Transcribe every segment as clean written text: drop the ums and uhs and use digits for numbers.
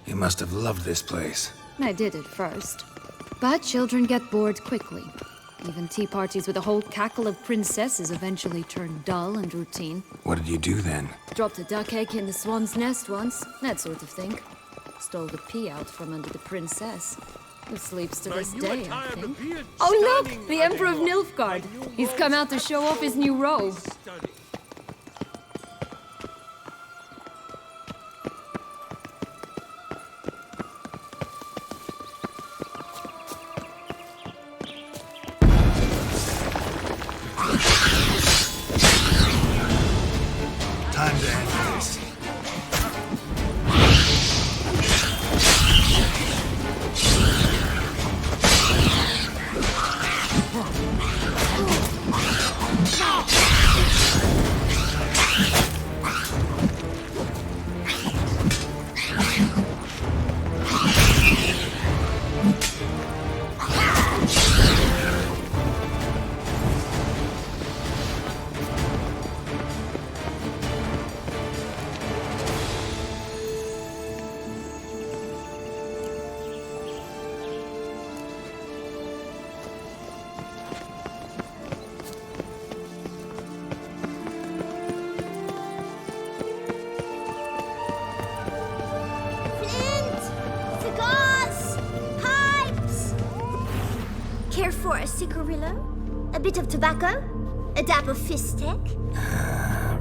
You must have loved this place. I did at first. But children get bored quickly. Even tea parties with a whole cackle of princesses eventually turn dull and routine. What did you do then? Dropped a duck egg in the swan's nest once, that sort of thing. Stole the pea out from under the princess, who sleeps to this day, I think. Oh look! The Emperor of Nilfgaard! He's come out to show off his new robe. Time to end this. Care for a cigarillo? A bit of tobacco? A dab of fistek?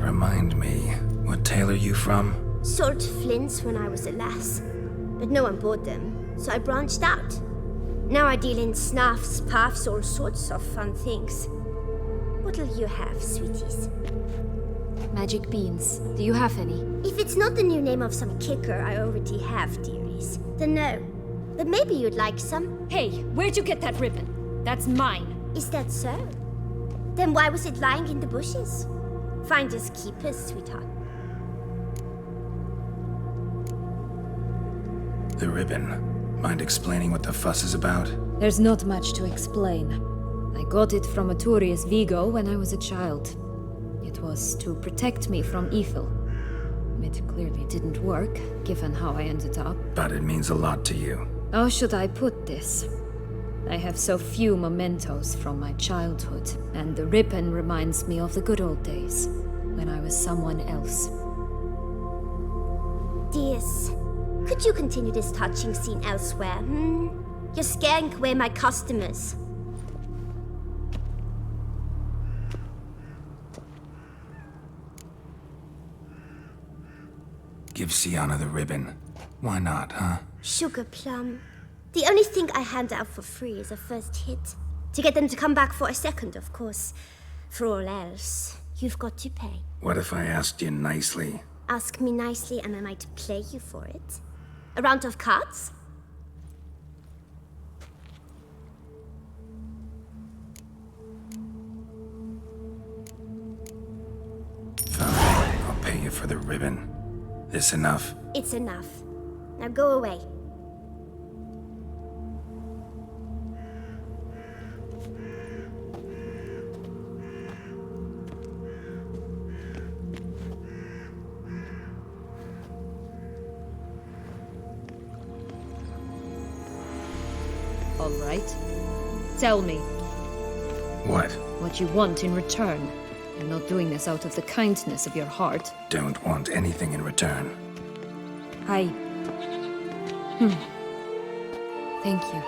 Remind me, what tale are you from? Sold flints when I was a lass, but no one bought them, so I branched out. Now I deal in snuffs, puffs, all sorts of fun things. What'll you have, sweeties? Magic beans. Do you have any? If it's not the new name of some kicker I already have, dearies, then no. But maybe you'd like some. Hey, where'd you get that ribbon? That's mine. Is that so? Then why was it lying in the bushes? Finders keepers, sweetheart. The ribbon. Mind explaining what the fuss is about? There's not much to explain. I got it from Aturius Vigo when I was a child. It was to protect me from evil. It clearly didn't work, given how I ended up. But it means a lot to you. How should I put this? I have so few mementos from my childhood, and the ribbon reminds me of the good old days, when I was someone else. Dears, could you continue this touching scene elsewhere, You're scaring away my customers. Give Syvanna the ribbon. Why not, huh? Sugar plum. The only thing I hand out for free is a first hit. To get them to come back for a second, of course. For all else, you've got to pay. What if I asked you nicely? Ask me nicely and I might play you for it. A round of cards? Fine, I'll pay you for the ribbon. This enough? It's enough. Now go away. All right. Tell me. What? What you want in return. You're not doing this out of the kindness of your heart. Don't want anything in return. Thank you.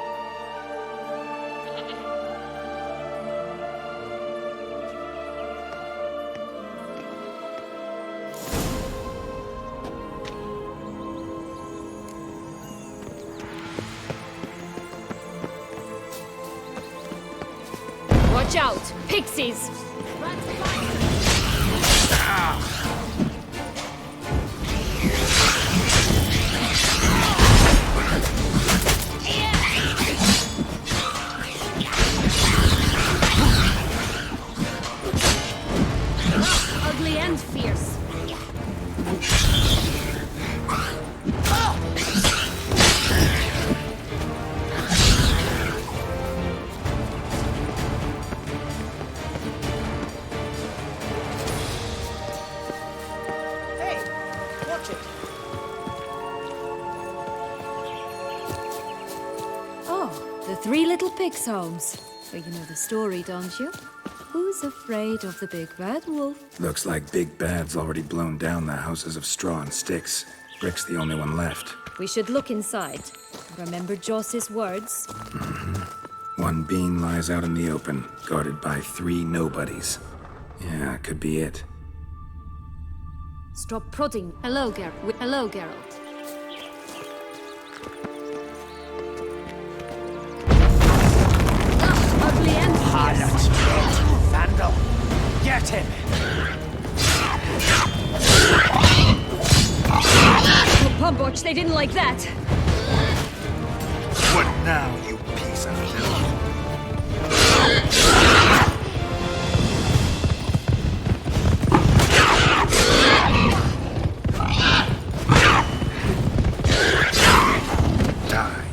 Watch out! Pixies! Ugly and fierce. The Three Little Pigs' homes. But you know the story, don't you? Who's afraid of the big bad wolf? Looks like Big Bad's already blown down the houses of straw and sticks. Brick's the only one left. We should look inside. Remember Joss's words? One bean lies out in the open, guarded by 3 nobodies. Yeah, could be it. Stop prodding. Hello, Geralt. Ugly and Harlot's dead, Vandal. Get him! Oh, Pumboch, they didn't like that. What now, you piece of filth? Die.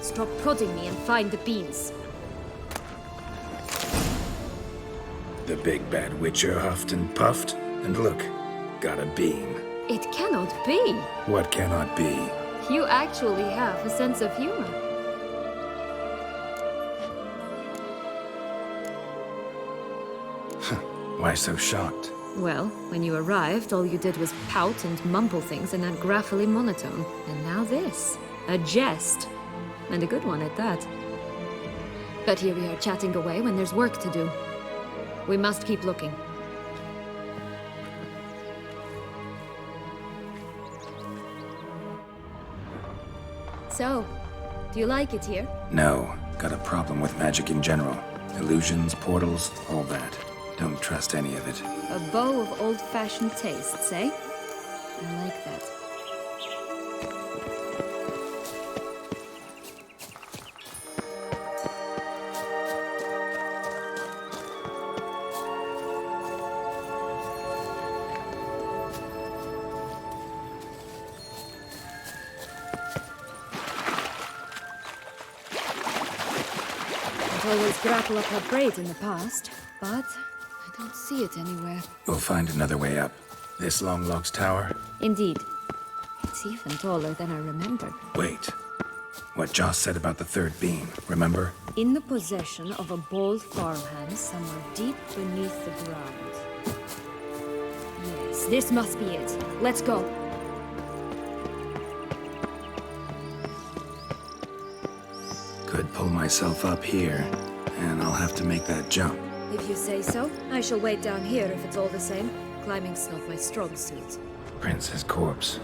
Stop prodding me and find the beans. The Big Bad Witcher huffed and puffed, and look, got a bean. It cannot be. What cannot be? You actually have a sense of humor. Why so shocked? Well, when you arrived, all you did was pout and mumble things in that graphily monotone. And now this. A jest. And a good one at that. But here we are chatting away when there's work to do. We must keep looking. So, do you like it here? No, got a problem with magic in general. Illusions, portals, all that. Don't trust any of it. A bow of old-fashioned tastes, eh? I like that. Always grapple up her braid in the past, but I don't see it anywhere. We'll find another way up. This Longlock's tower? Indeed. It's even taller than I remember. Wait. What Joss said about the third beam, remember? In the possession of a bold farmhand somewhere deep beneath the ground. Yes, this must be it. Let's go. Could pull myself up here, and I'll have to make that jump. If you say so, I shall wait down here if it's all the same. Climbing's not my strong suit. Prince's corpse.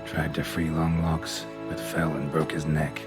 Tried to free Longlocks, but fell and broke his neck.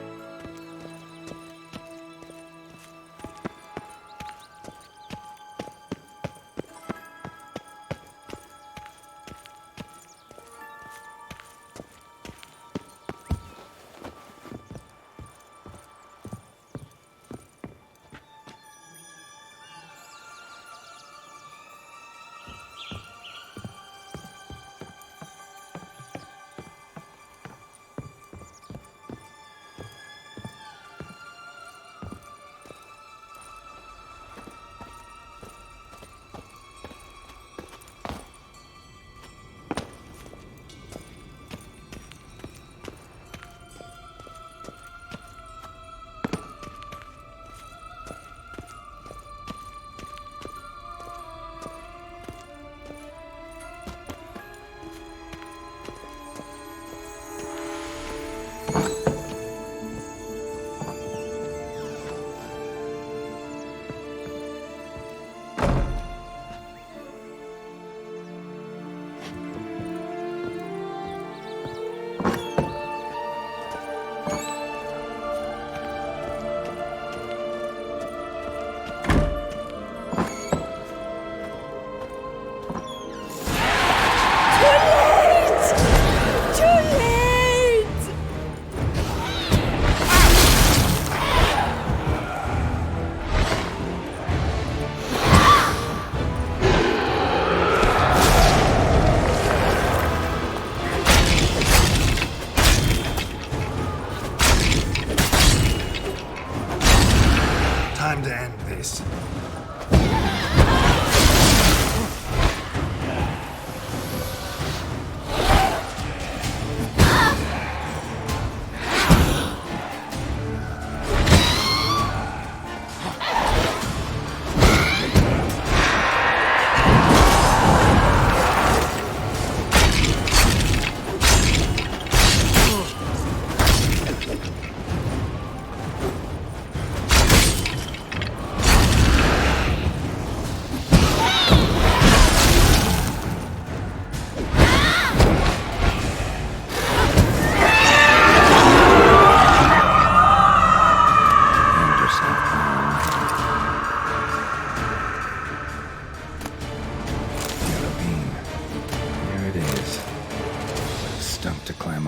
this.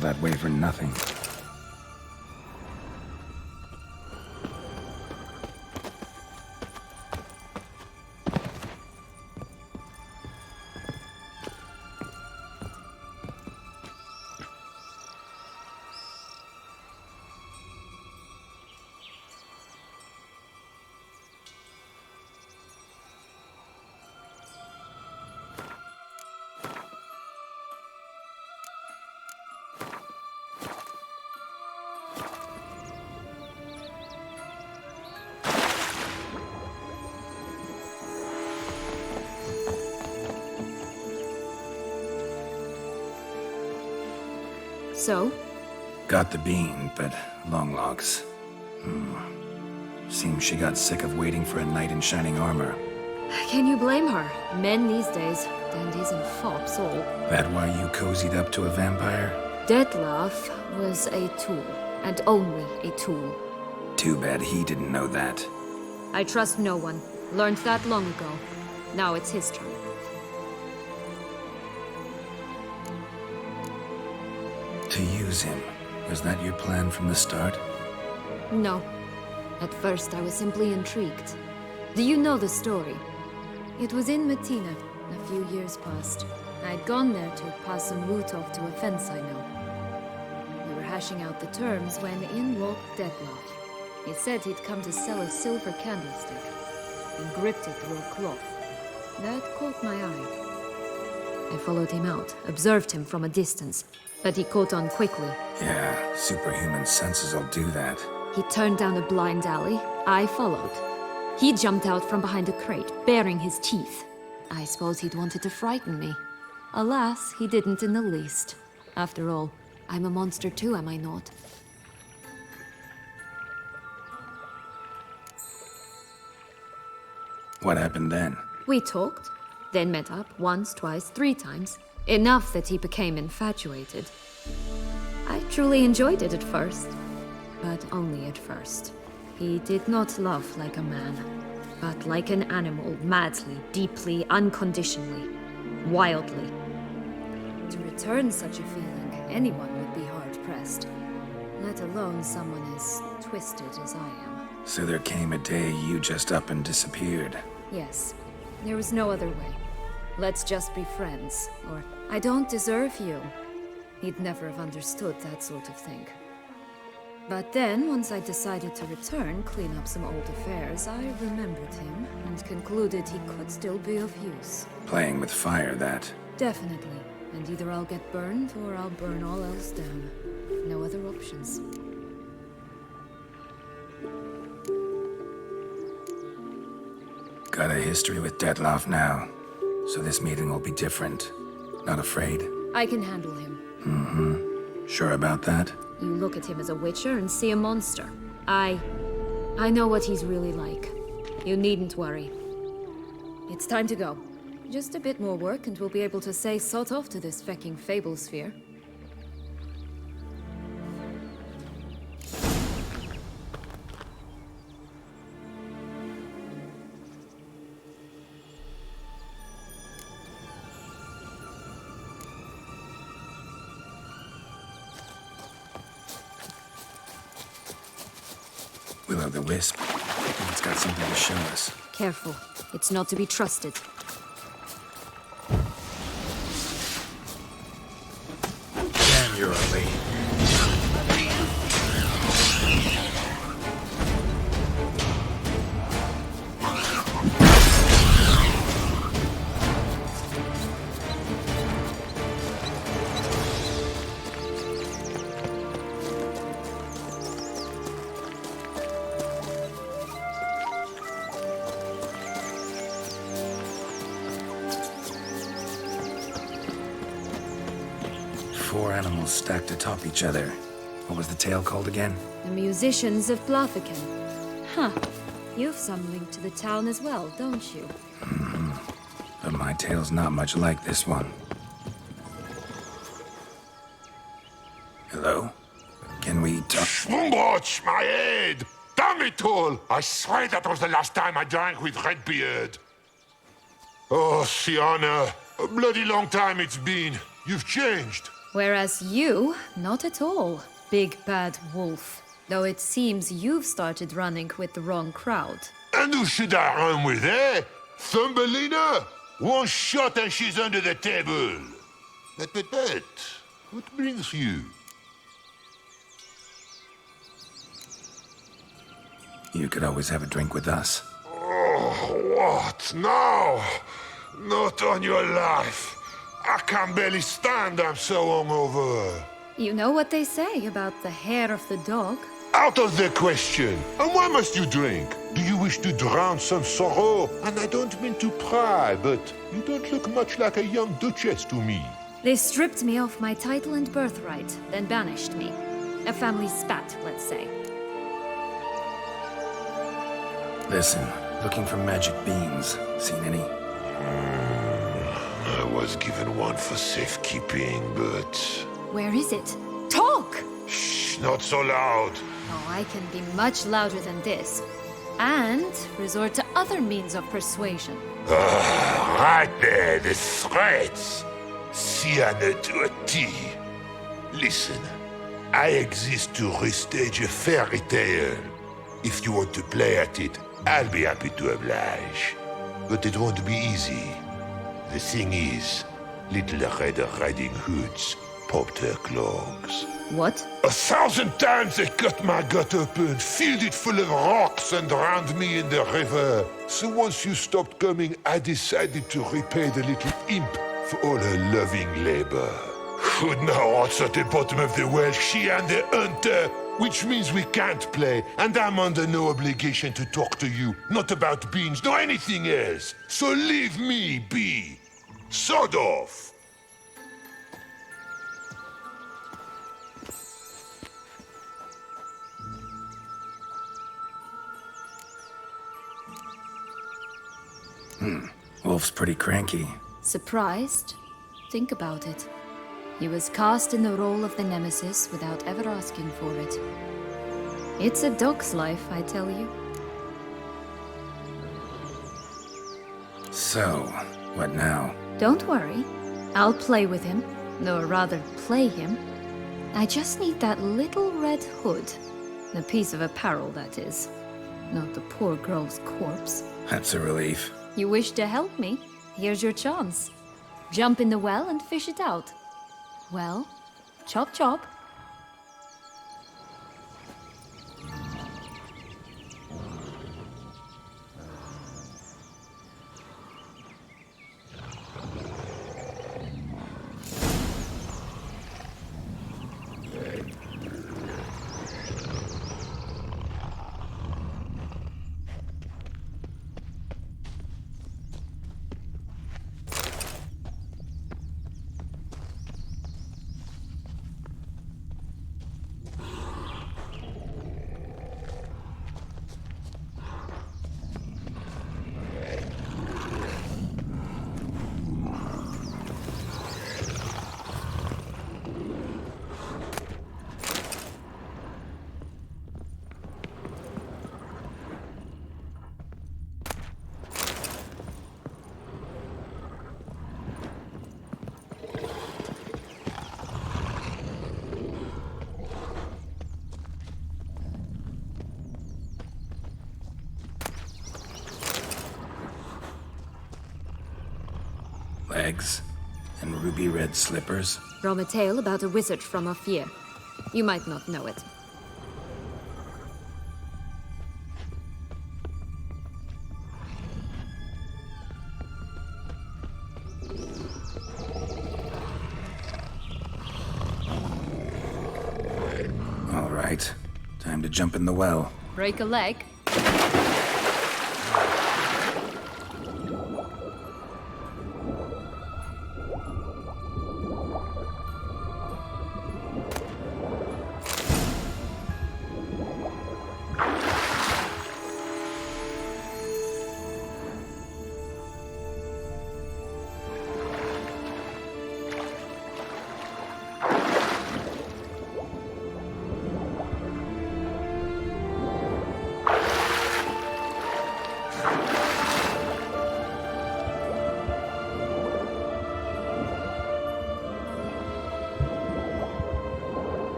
That way for nothing. So? Got the bean, but long logs. Seems she got sick of waiting for a knight in shining armor. Can you blame her? Men these days, dandies and fops all. That why you cozied up to a vampire? Detlef was a tool, and only a tool. Too bad he didn't know that. I trust no one. Learned that long ago. Now it's his turn. To use him. Was that your plan from the start? No. At first I was simply intrigued. Do you know the story? It was in Matina, a few years past. I'd gone there to pass some loot off to a fence I know. We were hashing out the terms when in walked Detlef. He said he'd come to sell a silver candlestick. He gripped it through a cloth. That caught my eye. I followed him out, observed him from a distance, but he caught on quickly. Yeah, superhuman senses will do that. He turned down a blind alley. I followed. He jumped out from behind a crate, baring his teeth. I suppose he'd wanted to frighten me. Alas, he didn't in the least. After all, I'm a monster too, am I not? What happened then? We talked, then met up once, twice, 3 times. Enough that he became infatuated. I truly enjoyed it at first, but only at first. He did not love like a man, but like an animal, madly, deeply, unconditionally, wildly. To return such a feeling, anyone would be hard-pressed, let alone someone as twisted as I am. So there came a day you just up and disappeared. Yes, there was no other way. Let's just be friends, or I don't deserve you. He'd never have understood that sort of thing. But then, once I decided to return, clean up some old affairs, I remembered him and concluded he could still be of use. Playing with fire, that. Definitely. And either I'll get burned or I'll burn all else down. No other options. Got a history with Detlef now, so this meeting will be different. Not afraid? I can handle him. Sure about that? You look at him as a witcher and see a monster. I know what he's really like. You needn't worry. It's time to go. Just a bit more work and we'll be able to say sod off to this fecking fable sphere. Will-o'-the-wisp. It's got something to show us. Careful. It's not to be trusted. Damn, you're early. 4 animals stacked atop each other. What was the tale called again? The musicians of Blaviken. Huh. You've some link to the town as well, don't you? But my tale's not much like this one. Hello? Can we talk? Schwungwatch, my head! Damn it all! I swear that was the last time I drank with Redbeard. Oh, Syvanna, a bloody long time it's been. You've changed. Whereas you, not at all, big bad wolf. Though it seems you've started running with the wrong crowd. And who should I run with, eh? Thumbelina? One shot and she's under the table. But, what brings you? You could always have a drink with us. Oh, what? No! Not on your life. I can barely stand, I'm so hungover. You know what they say about the hair of the dog? Out of the question. And why must you drink? Do you wish to drown some sorrow? And I don't mean to pry, but you don't look much like a young duchess to me. They stripped me of my title and birthright, then banished me. A family spat, let's say. Listen, looking for magic beans. Seen any? I was given one for safekeeping, but... Where is it? Talk! Shh, not so loud. Oh, I can be much louder than this. And resort to other means of persuasion. Right there, the threats. Syvanna to a T. Listen, I exist to restage a fairy tale. If you want to play at it, I'll be happy to oblige. But it won't be easy. The thing is, little Red Riding Hoods popped her clogs. What? 1,000 times they cut my gut open, filled it full of rocks and drowned me in the river. So once you stopped coming, I decided to repay the little imp for all her loving labor. Who'd know what's at the bottom of the well? She and the hunter, which means we can't play, and I'm under no obligation to talk to you, not about beans, nor anything else. So leave me be. Sod off. Wolf's pretty cranky. Surprised? Think about it. He was cast in the role of the Nemesis without ever asking for it. It's a dog's life, I tell you. So, what now? Don't worry. I'll play with him. Or rather, play him. I just need that little red hood. The piece of apparel, that is. Not the poor girl's corpse. That's a relief. You wish to help me? Here's your chance. Jump in the well and fish it out. Well, chop chop. Legs and ruby red slippers. From a tale about a wizard from Ophir. You might not know it. All right, time to jump in the well. Break a leg?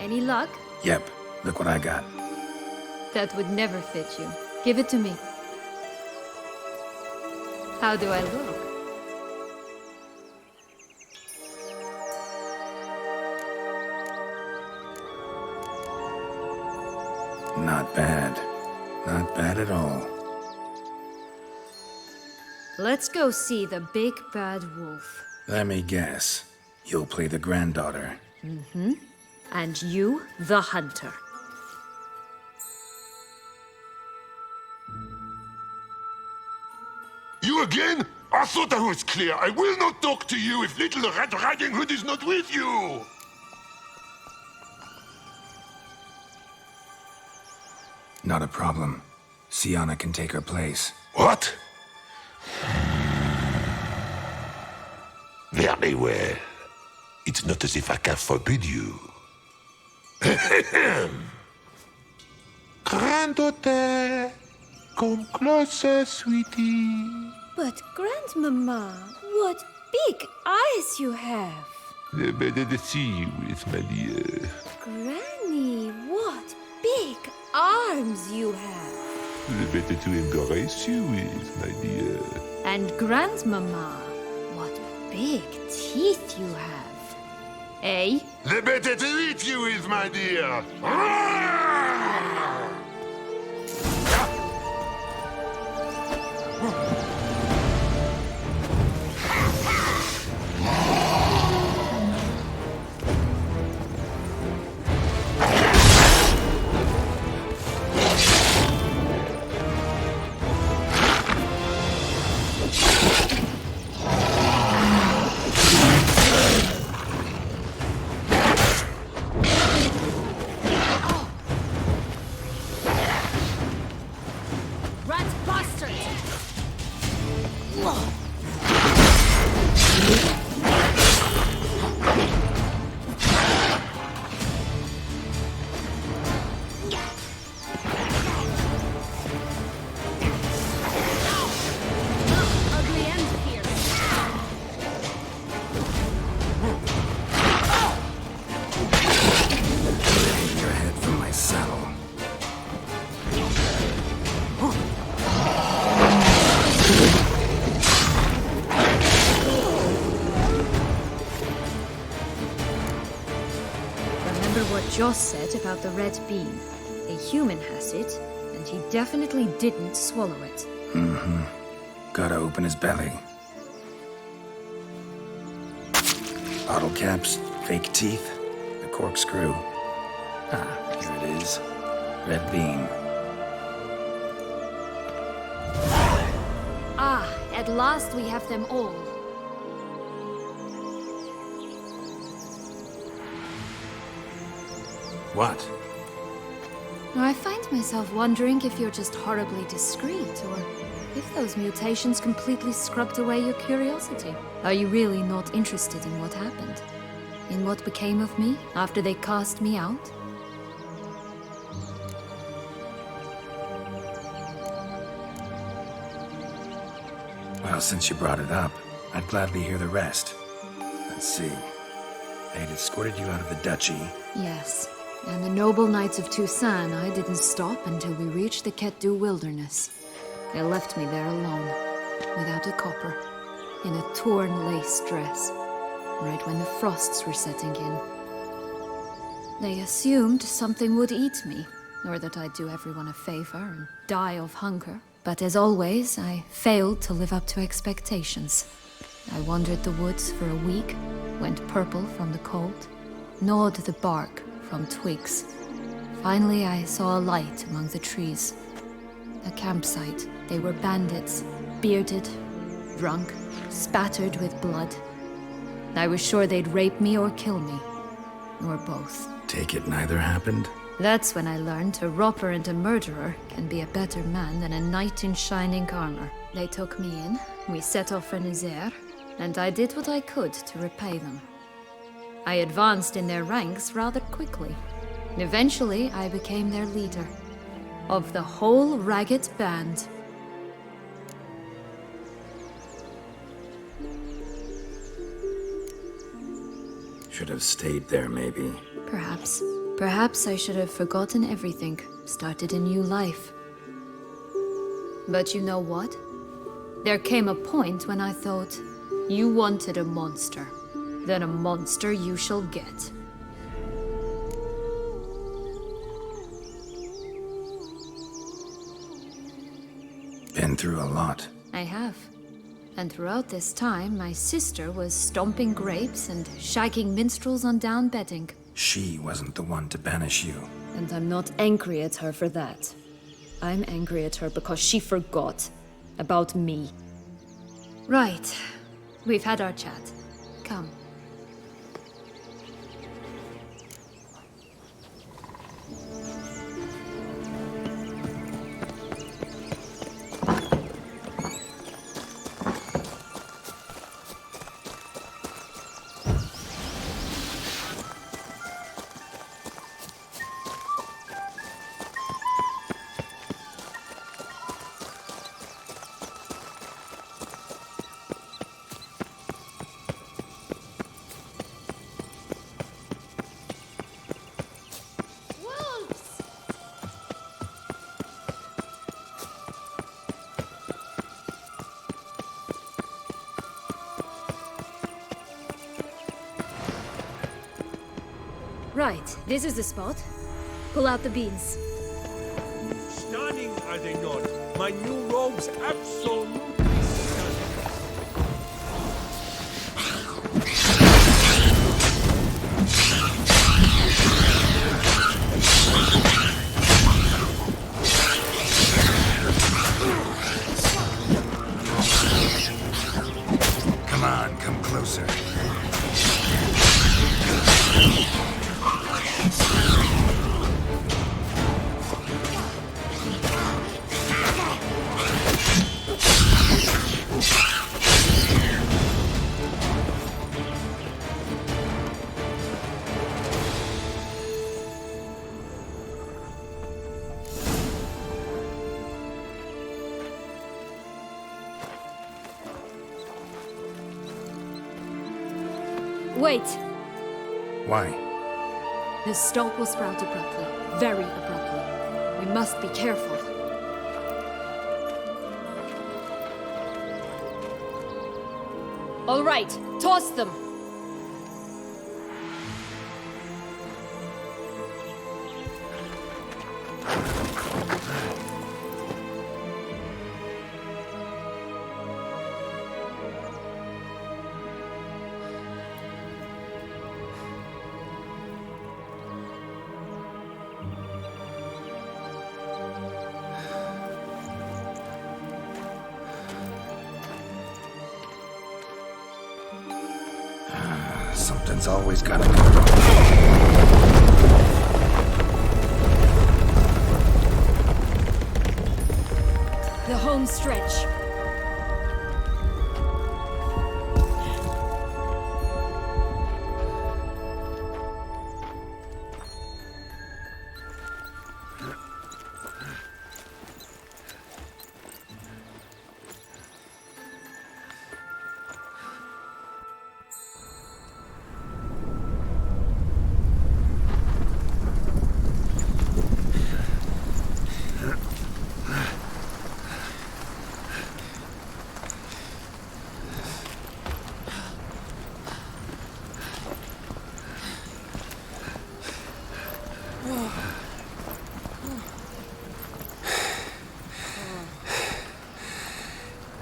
Any luck? Yep, look what I got. That would never fit you. Give it to me. How do I look? Not bad. Not bad at all. Let's go see the big bad wolf. Let me guess. You'll play the granddaughter. And you, the hunter. You again? I thought I was clear. I will not talk to you if little Red Riding Hood is not with you. Not a problem. Syvanna can take her place. What? Very well. It's not as if I can forbid you. Granddaughter, come closer, sweetie. But, Grandmama, what big eyes you have! The better to see you with, my dear. Granny, what big arms you have! The better to embrace you with, my dear. And Grandmama, what big teeth you have. Eh? The better to eat you with, my dear. Joss said about the red bean. A human has it, and he definitely didn't swallow it. Gotta open his belly. Bottle caps, fake teeth, the corkscrew. Ah, here it is. Red bean. Ah, at last we have them all. What? I find myself wondering if you're just horribly discreet, or if those mutations completely scrubbed away your curiosity. Are you really not interested in what happened? In what became of me after they cast me out? Well, since you brought it up, I'd gladly hear the rest. Let's see. They'd escorted you out of the duchy. Yes. And the noble knights of Toussaint, I didn't stop until we reached the Ketdu wilderness. They left me there alone, without a copper, in a torn lace dress, right when the frosts were setting in. They assumed something would eat me, or that I'd do everyone a favor and die of hunger. But as always, I failed to live up to expectations. I wandered the woods for a week, went purple from the cold, gnawed the bark from twigs. Finally, I saw a light among the trees. A campsite. They were bandits. bearded, drunk, spattered with blood. I was sure they'd rape me or kill me. Or both. Take it neither happened? That's when I learned a robber and a murderer can be a better man than a knight in shining armor. They took me in, we set off for Nazaire, and I did what I could to repay them. I advanced in their ranks rather quickly. Eventually, I became their leader. Of the whole ragged band. Should have stayed there, maybe. Perhaps. Perhaps I should have forgotten everything, started a new life. But you know what? There came a point when I thought, you wanted a monster. Then a monster you shall get. Been through a lot. I have. And throughout this time, my sister was stomping grapes and shagging minstrels on down bedding. She wasn't the one to banish you. And I'm not angry at her for that. I'm angry at her because she forgot about me. Right. We've had our chat. Come. Right, this is the spot. Pull out the beans. Stunning, are they not? My new robes absolutely stunning. Come on, come closer. Wait! Why? The stalk will sprout abruptly. Very abruptly. We must be careful. All right, toss them! Something's always gotta be. The home stretch.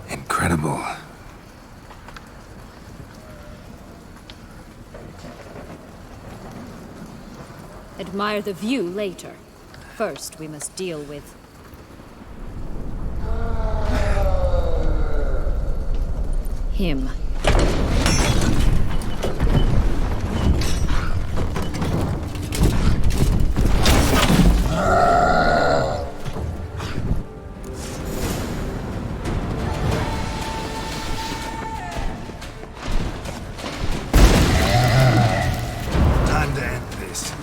Incredible. Admire the view later. First, we must deal with... Him. Time to end this.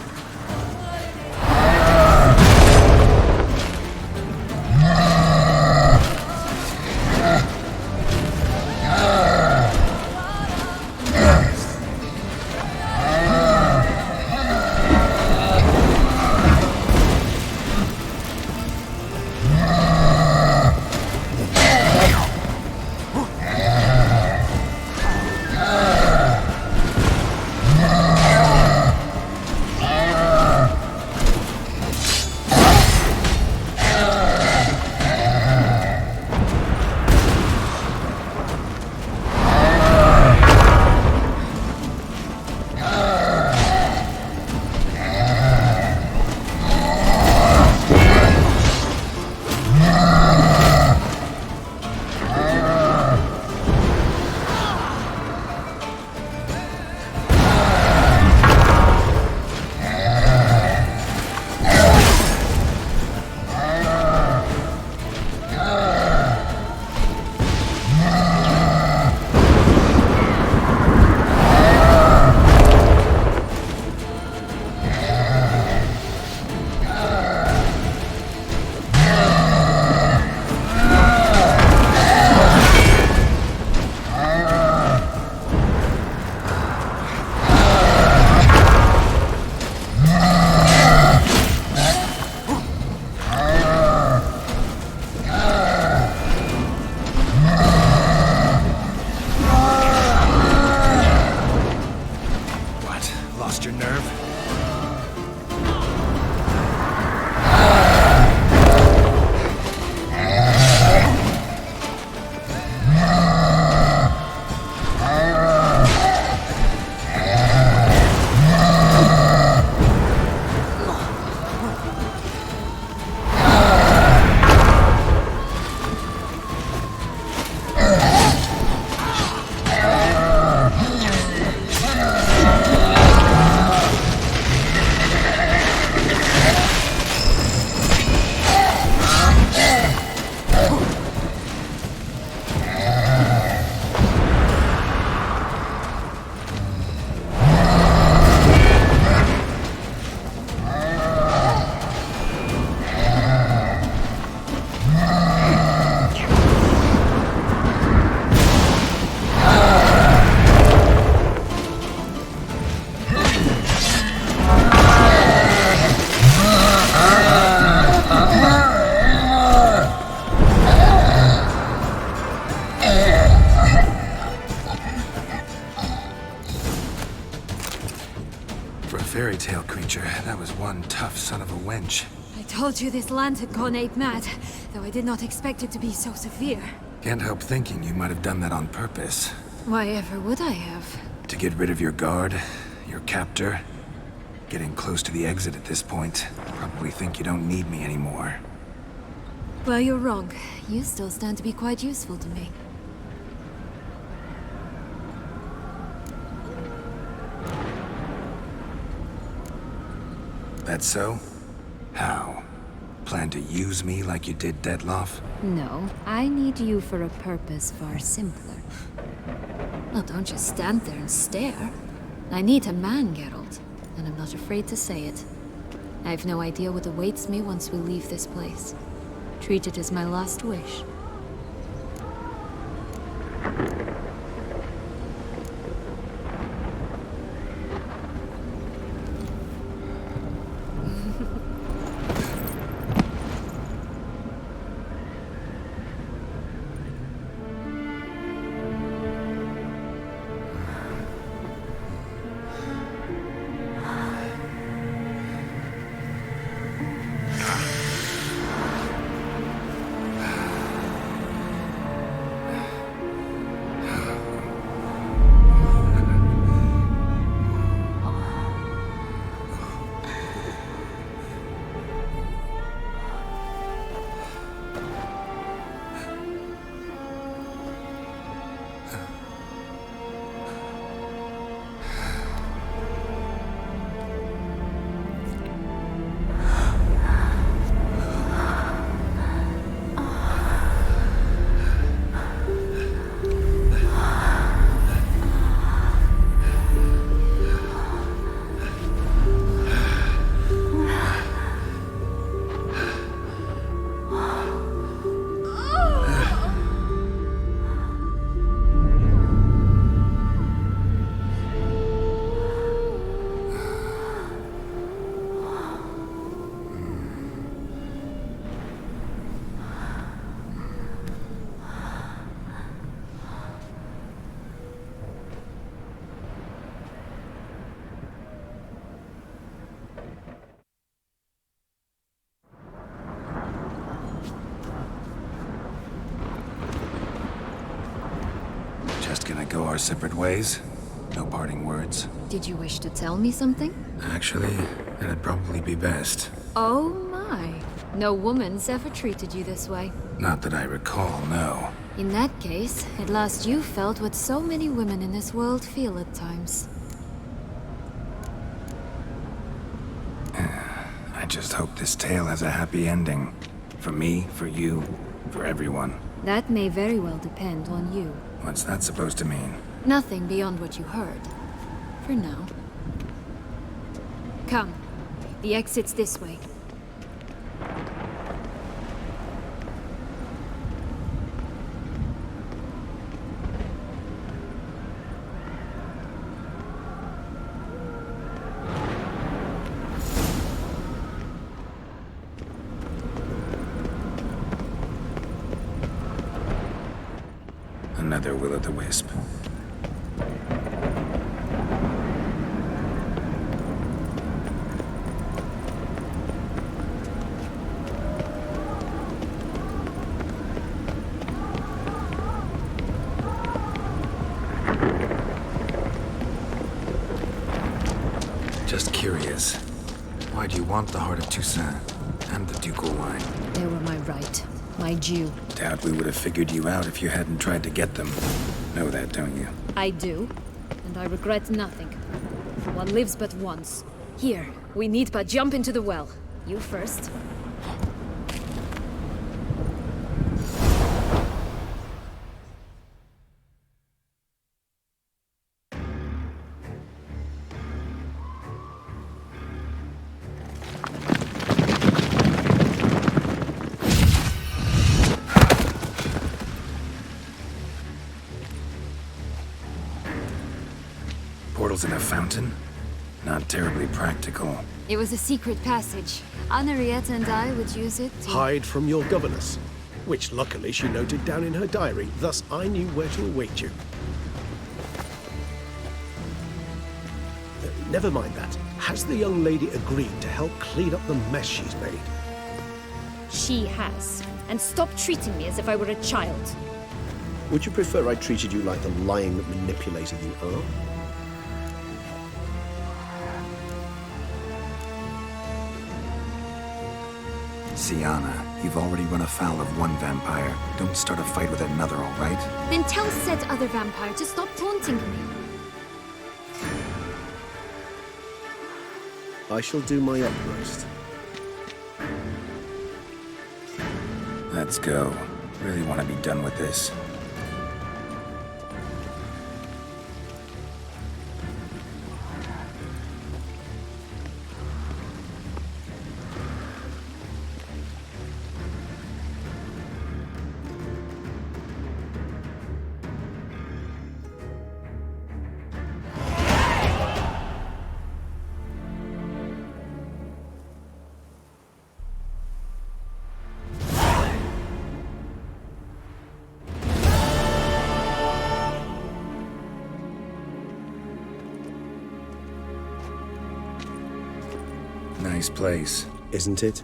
fairy tale creature. That was one tough son of a wench. I told you this land had gone ape mad, though I did not expect it to be so severe. Can't help thinking you might have done that on purpose. Why ever would I have? To get rid of your guard, your captor. Getting close to the exit at this point. Probably think you don't need me anymore. Well, you're wrong. You still stand to be quite useful to me. That so? How? Plan to use me like you did Detloff? No, I need you for a purpose far simpler. Well, don't just stand there and stare. I need a man, Geralt, and I'm not afraid to say it. I have no idea what awaits me once we leave this place. Treat it as my last wish. just gonna go our separate ways? No parting words? Did you wish to tell me something? Actually, that'd probably be best. Oh my. No woman's ever treated you this way. Not that I recall, no. In that case, at last you felt what so many women in this world feel at times. I just hope this tale has a happy ending. For me, for you, for everyone. That may very well depend on you. What's that supposed to mean? Nothing beyond what you heard. For now. Come. The exit's this way. Another will-o'-the-wisp. Just curious. Why do you want the heart of Toussaint and the ducal wine? They were my right. My due. Doubt we would have figured you out if you hadn't tried to get them. Know that, don't you? I do. And I regret nothing. One lives but once. Here, we need but jump into the well. You first. Portals in a fountain? Not terribly practical. It was a secret passage. Henriette and I would use it to... Hide from your governess, which luckily she noted down in her diary, thus I knew where to await you. Never mind that. Has the young lady agreed to help clean up the mess she's made? She has. And stop treating me as if I were a child. Would you prefer I treated you like the lying manipulator you are? Syvanna, you've already run afoul of one vampire. Don't start a fight with another, all right? Then tell said other vampire to stop taunting me. I shall do my utmost. Let's go. Really want to be done with this. Nice place. Isn't it?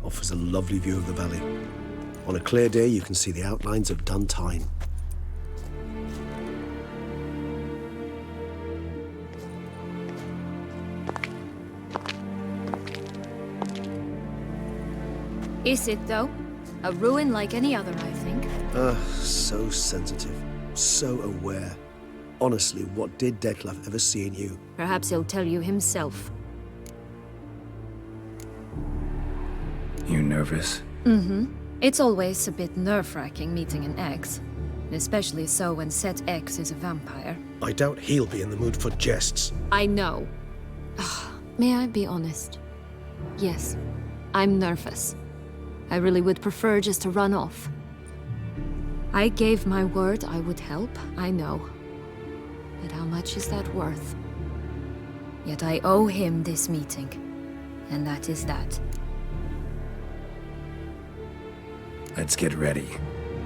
Offers a lovely view of the valley. On a clear day, you can see the outlines of Duntine. Is it, though? A ruin like any other, I think. So sensitive. So aware. Honestly, what did Detlef ever see in you? Perhaps he'll tell you himself. You nervous? It's always a bit nerve-wracking meeting an ex. Especially so when said ex is a vampire. I doubt he'll be in the mood for jests. I know. May I be honest? Yes, I'm nervous. I really would prefer just to run off. I gave my word I would help, I know. But how much is that worth? Yet I owe him this meeting. And that is that. Let's get ready.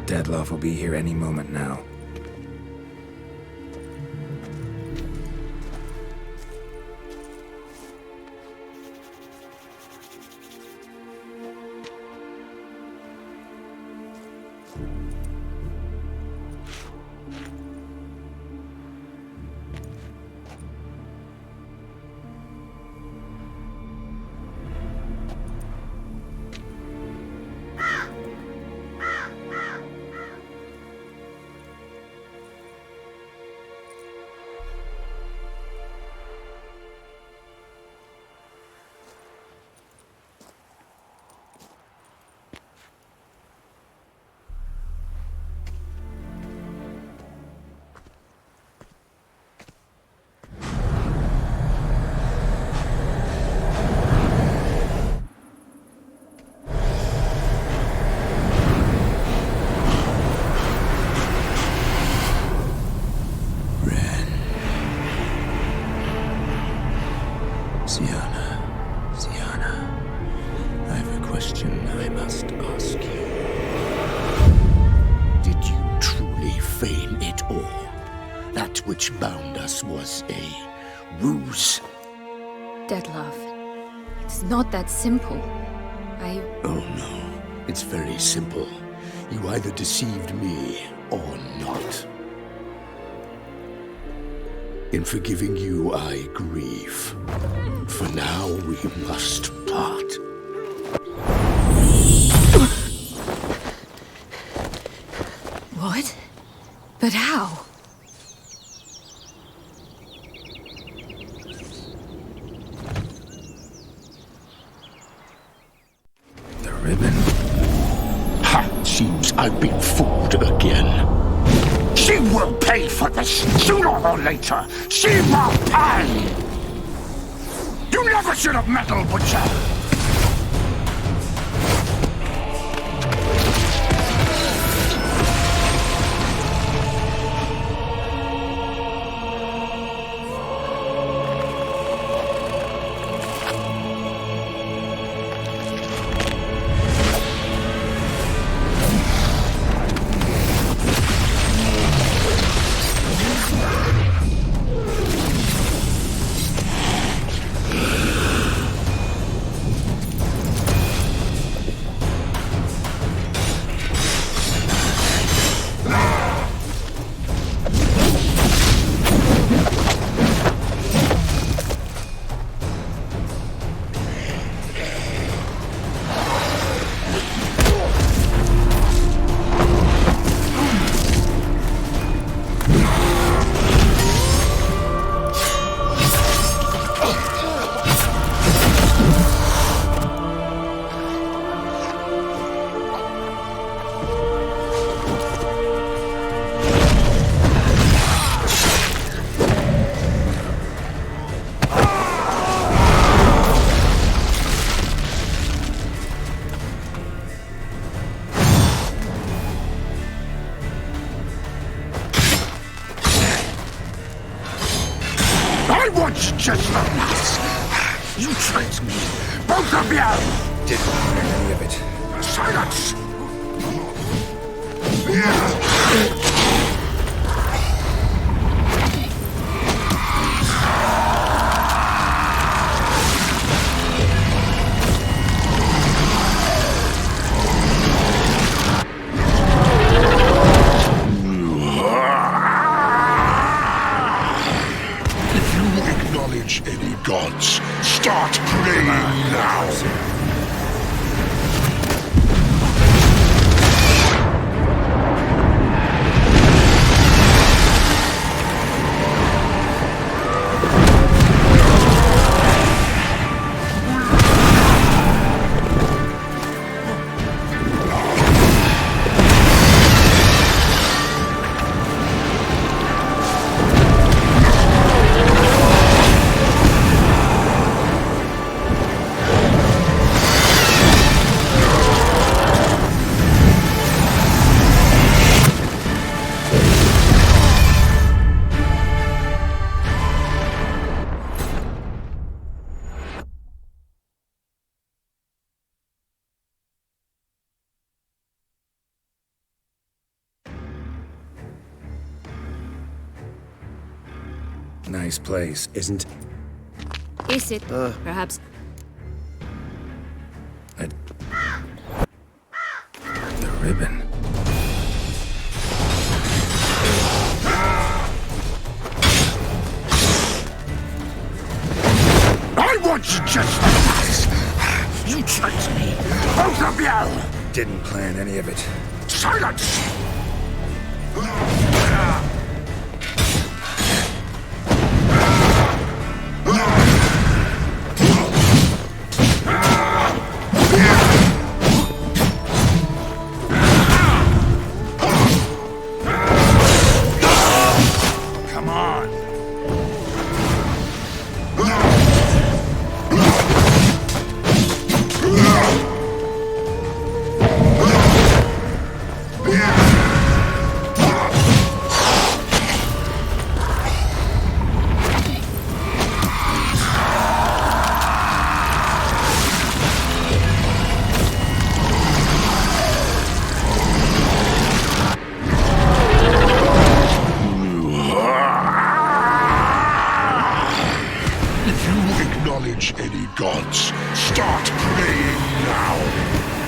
Detlef will be here any moment now. That which bound us was a ruse. Detlef, it's not that simple. Oh no, it's very simple. You either deceived me or not. In forgiving you, I grieve. For now, we must part. What? But how? The ribbon. Ha! Seems I've been fooled again. She will pay for this, sooner or later. She will pay! You never should have meddled, Butcher! Just the last. You tricked me. Both of you! Didn't learn any of it. Silence! Any gods, start praying now! Nice place. Isn't? Is it? Perhaps. The ribbon. I want you just like that! You tricked me! Both of you! Didn't plan any of it. Silence! Come on. If you acknowledge any gods, start praying now.